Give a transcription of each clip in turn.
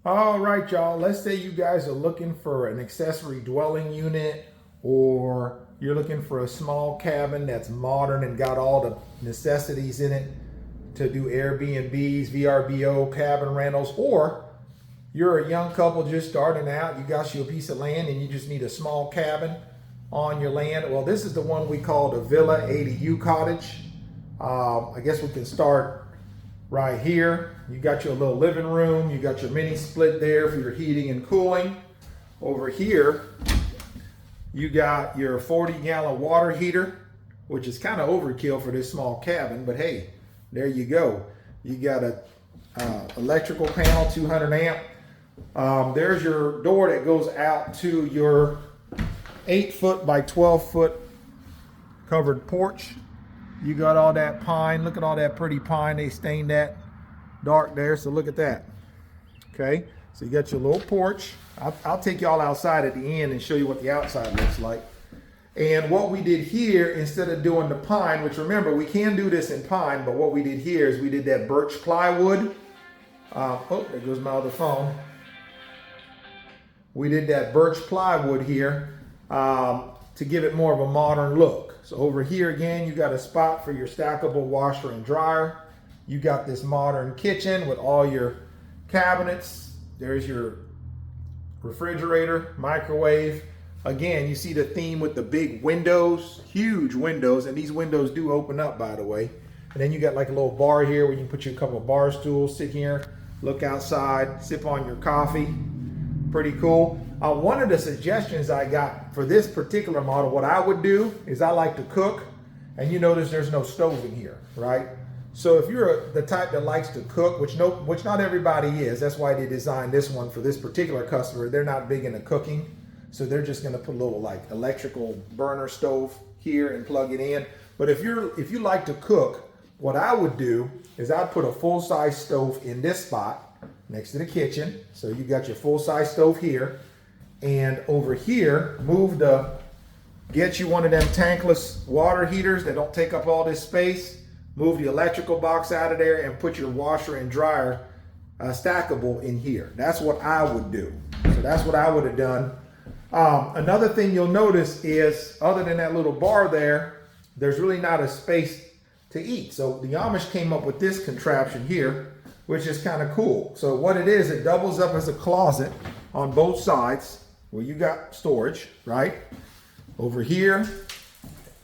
All right, y'all. Let's say you guys are looking for an accessory dwelling unit, or you're looking for a small cabin that's modern and got all the necessities in it to do Airbnbs, VRBO, cabin rentals, or you're a young couple just starting out, you got you a piece of land and you just need a small cabin on your land. Well, this is the one we call the Villa ADU Cottage. I guess we can start right here. You got your little living room, you got your mini split there for your heating and cooling. Over here, you got your 40-gallon water heater, which is kind of overkill for this small cabin, but hey, there you go. You got a electrical panel, 200 amp. There's your door that goes out to your 8-foot by 12-foot covered porch. You got all that pine. Look at all that pretty pine. They stained that dark there, so look at that. Okay, so you got your little porch. I'll take y'all outside at the end and show you what the outside looks like. And what we did here, instead of doing the pine, which remember, we can do this in pine, but what we did here is we did that birch plywood. Oh, there goes my other phone. We did that birch plywood here to give it more of a modern look. So over here again, you got a spot for your stackable washer and dryer. You got this modern kitchen with all your cabinets. There's your refrigerator, microwave. Again, you see the theme with the big windows, huge windows, and these windows do open up, by the way. And then you got like a little bar here where you can put you a couple of bar stools, sit here, look outside, sip on your coffee. Pretty cool. One of the suggestions I got for this particular model, what I would do is I like to cook, and you notice there's no stove in here, right? So if you're the type that likes to cook, which not everybody is, that's why they designed this one for this particular customer. They're not big into cooking, so they're just gonna put a little like electrical burner stove here and plug it in. But if you like to cook, what I would do is I'd put a full-size stove in this spot next to the kitchen. So you got your full-size stove here, and over here, get you one of them tankless water heaters that don't take up all this space. Move the electrical box out of there and put your washer and dryer stackable in here. That's what I would do. So that's what I would have done. Another thing you'll notice is, other than that little bar there, there's really not a space to eat. So the Amish came up with this contraption here, which is kind of cool. So what it is, it doubles up as a closet on both sides where you got storage, right? Over here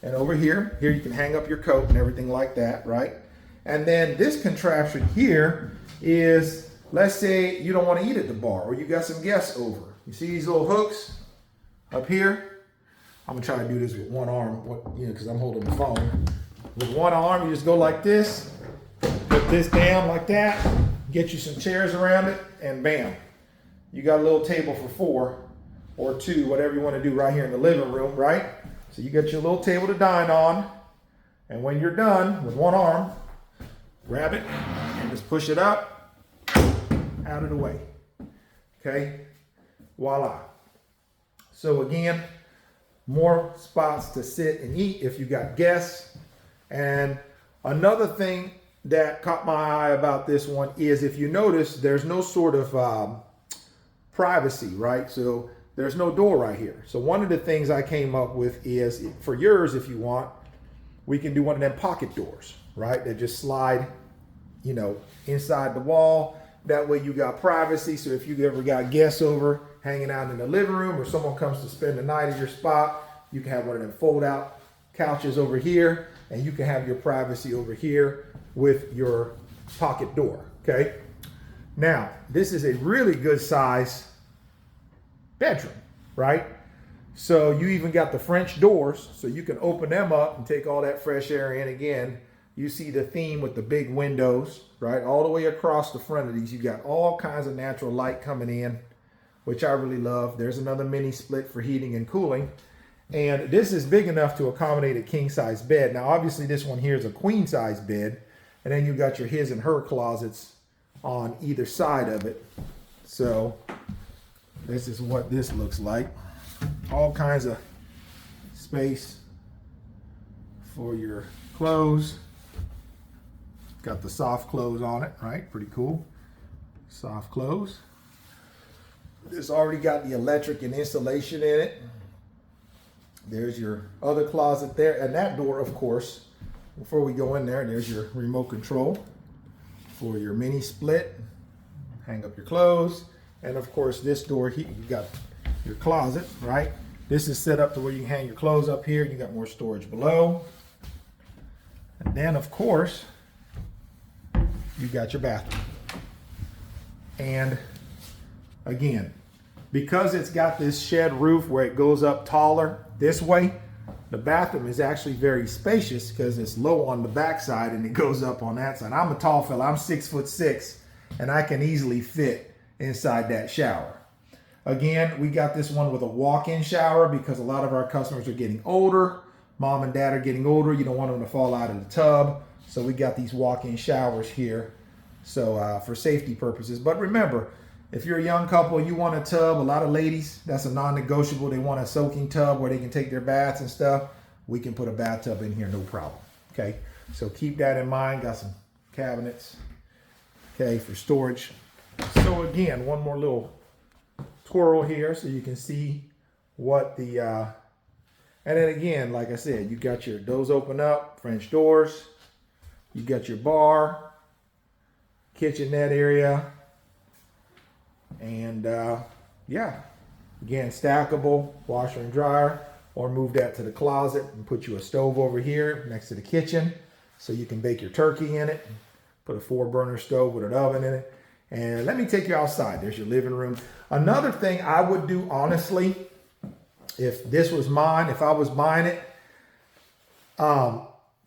and over here. Here you can hang up your coat and everything like that, right? And then this contraption here is, let's say you don't want to eat at the bar, or you got some guests over. You see these little hooks up here? I'm gonna try to do this with one arm, because I'm holding the phone. With one arm, you just go like this, put this down like that, get you some chairs around it, and bam, you got a little table for 4 or 2, whatever you want to do right here in the living room, right? So you got your little table to dine on, and when you're done with one arm, grab it and just push it up, out of the way. Okay, voila. So again, more spots to sit and eat if you got guests. And another thing that caught my eye about this one is, if you notice, there's no sort of privacy, right? So there's no door right here. So one of the things I came up with is, for yours, if you want, we can do one of them pocket doors, right? That just slide, inside the wall. That way you got privacy. So if you ever got guests over hanging out in the living room, or someone comes to spend the night at your spot, you can have one of them fold out couches over here, and you can have your privacy over here with your pocket door, okay? Now, this is a really good size bedroom, right? So you even got the French doors, so you can open them up and take all that fresh air in. Again, you see the theme with the big windows, right? All the way across the front of these, you got all kinds of natural light coming in, which I really love. There's another mini split for heating and cooling. And this is big enough to accommodate a king size bed. Now, obviously this one here is a queen size bed, and then you got your his and her closets on either side of it. So this is what this looks like. All kinds of space for your clothes. Got the soft clothes on it, right? Pretty cool. Soft clothes. It's already got the electric and insulation in it. There's your other closet there. And that door, of course, before we go in there, there's your remote control for your mini split. Hang up your clothes. And of course, this door here, you got your closet, right? This is set up to where you can hang your clothes up here. You got more storage below. And then, of course, you got your bathroom. And again, because it's got this shed roof where it goes up taller this way, the bathroom is actually very spacious because it's low on the back side and it goes up on that side. I'm a tall fella, I'm 6'6", and I can easily fit inside that shower. Again, we got this one with a walk-in shower because a lot of our customers are getting older. Mom and dad are getting older. You don't want them to fall out of the tub. So we got these walk-in showers here. So for safety purposes. But remember, if you're a young couple, you want a tub, a lot of ladies, that's a non-negotiable. They want a soaking tub where they can take their baths and stuff. We can put a bathtub in here, no problem. Okay, so keep that in mind. Got some cabinets, okay, for storage. So again, one more little twirl here so you can see what the, and then again, like I said, you got your, those open up, French doors. You got your bar, kitchenette area. And yeah, again, stackable washer and dryer, or move that to the closet and put you a stove over here next to the kitchen so you can bake your turkey in it. Put a 4-burner stove with an oven in it. And let me take you outside. There's your living room. Another thing I would do, honestly, if this was mine, if I was buying it,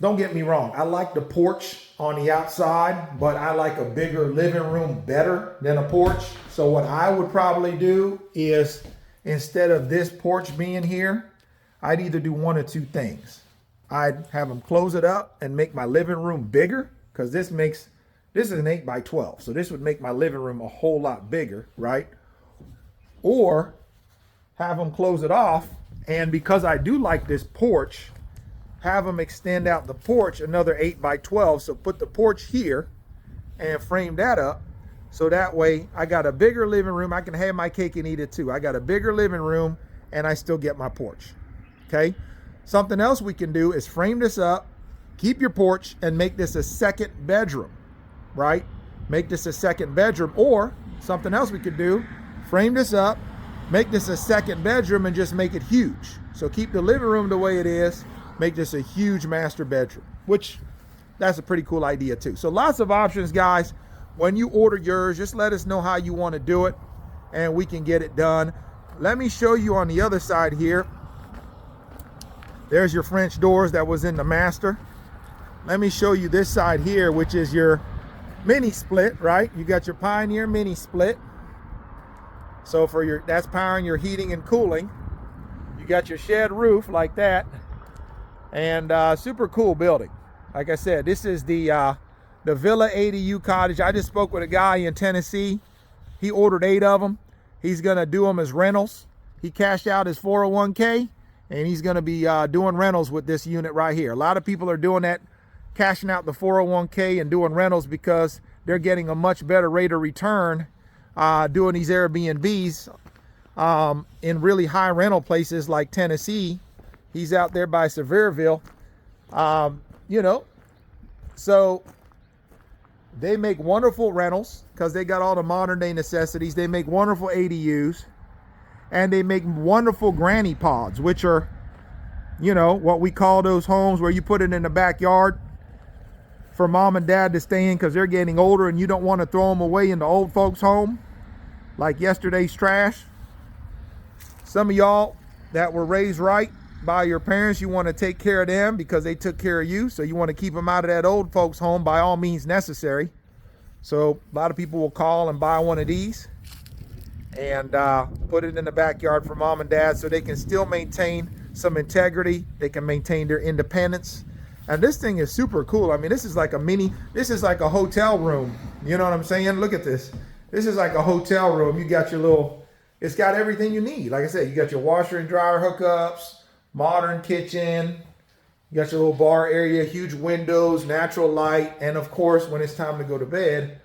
don't get me wrong, I like the porch on the outside, but I like a bigger living room better than a porch. So what I would probably do is, instead of this porch being here, I'd either do one of two things. I'd have them close it up and make my living room bigger, because this is an 8x12, so this would make my living room a whole lot bigger, right? Or have them close it off, and because I do like this porch, have them extend out the porch another 8x12. So put the porch here and frame that up. So that way I got a bigger living room. I can have my cake and eat it too. I got a bigger living room and I still get my porch. Okay. Something else we can do is frame this up, keep your porch, and make this a second bedroom, right? Make this a second bedroom. Or something else we could do, frame this up, make this a second bedroom, and just make it huge. So keep the living room the way it is, make this a huge master bedroom, which that's a pretty cool idea too. So lots of options, guys. When you order yours, just let us know how you want to do it and we can get it done. Let me show you on the other side here. There's your French doors that was in the master. Let me show you this side here, which is your mini split, right? You got your Pioneer mini split. So for your, that's powering your heating and cooling. You got your shed roof like that. And super cool building. Like I said, this is the Villa ADU cottage. I just spoke with a guy in Tennessee. He ordered 8 of them. He's gonna do them as rentals. He cashed out his 401k and he's gonna be doing rentals with this unit right here. A lot of people are doing that, cashing out the 401k and doing rentals because they're getting a much better rate of return doing these Airbnbs in really high rental places like Tennessee. He's out there by Sevierville, you know, so they make wonderful rentals because they got all the modern day necessities. They make wonderful ADUs, and they make wonderful granny pods, which are, you know, what we call those homes where you put it in the backyard for mom and dad to stay in because they're getting older and you don't want to throw them away in the old folks home like yesterday's trash. Some of y'all that were raised right by your parents, you want to take care of them because they took care of you, so you want to keep them out of that old folks home by all means necessary. So a lot of people will call and buy one of these and put it in the backyard for mom and dad so they can still maintain some integrity, they can maintain their independence. And this thing is super cool. I mean, this is like a mini, this is like a hotel room, you know what I'm saying? Look at this. This is like a hotel room. You got your little, it's got everything you need. Like I said, you got your washer and dryer hookups, modern kitchen, you got your little bar area, huge windows, natural light, and of course, when it's time to go to bed,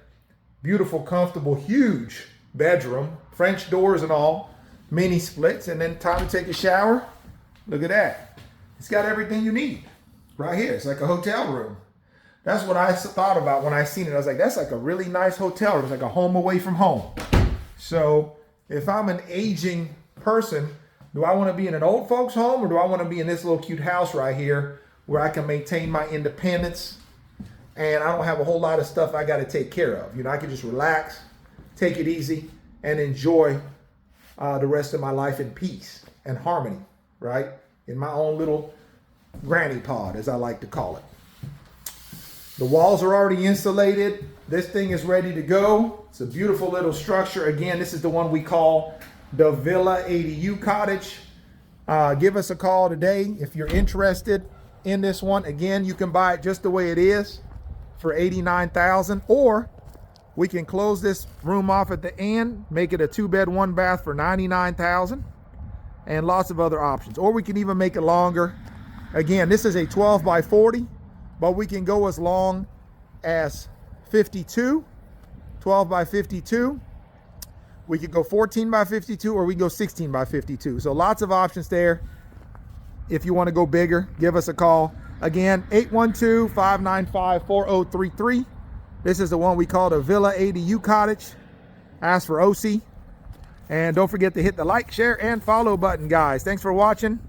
beautiful, comfortable, huge bedroom, French doors and all, mini splits, and then time to take a shower. Look at that. It's got everything you need right here. It's like a hotel room. That's what I thought about when I seen it. I was like, that's like a really nice hotel room. It's like a home away from home. So if I'm an aging person, do I want to be in an old folks home, or do I want to be in this little cute house right here where I can maintain my independence and I don't have a whole lot of stuff I got to take care of? You know, I can just relax, take it easy, and enjoy the rest of my life in peace and harmony, right? In my own little granny pod, as I like to call it. The walls are already insulated. This thing is ready to go. It's a beautiful little structure. Again, this is the one we call the Villa ADU Cottage. Give us a call today if you're interested in this one. Again, you can buy it just the way it is for $89,000, or we can close this room off at the end, make it a 2-bed, 1-bath for $99,000, and lots of other options. Or we can even make it longer. Again, this is a 12 by 40, but we can go as long as 52, 12 by 52. We could go 14 by 52, or we can go 16 by 52. So lots of options there. If you want to go bigger, give us a call. Again, 812-595-4033. This is the one we call the Villa ADU Cottage. Ask for OC. And don't forget to hit the like, share, and follow button, guys. Thanks for watching.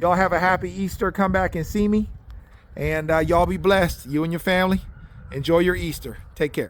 Y'all have a happy Easter. Come back and see me. And y'all be blessed, you and your family. Enjoy your Easter. Take care.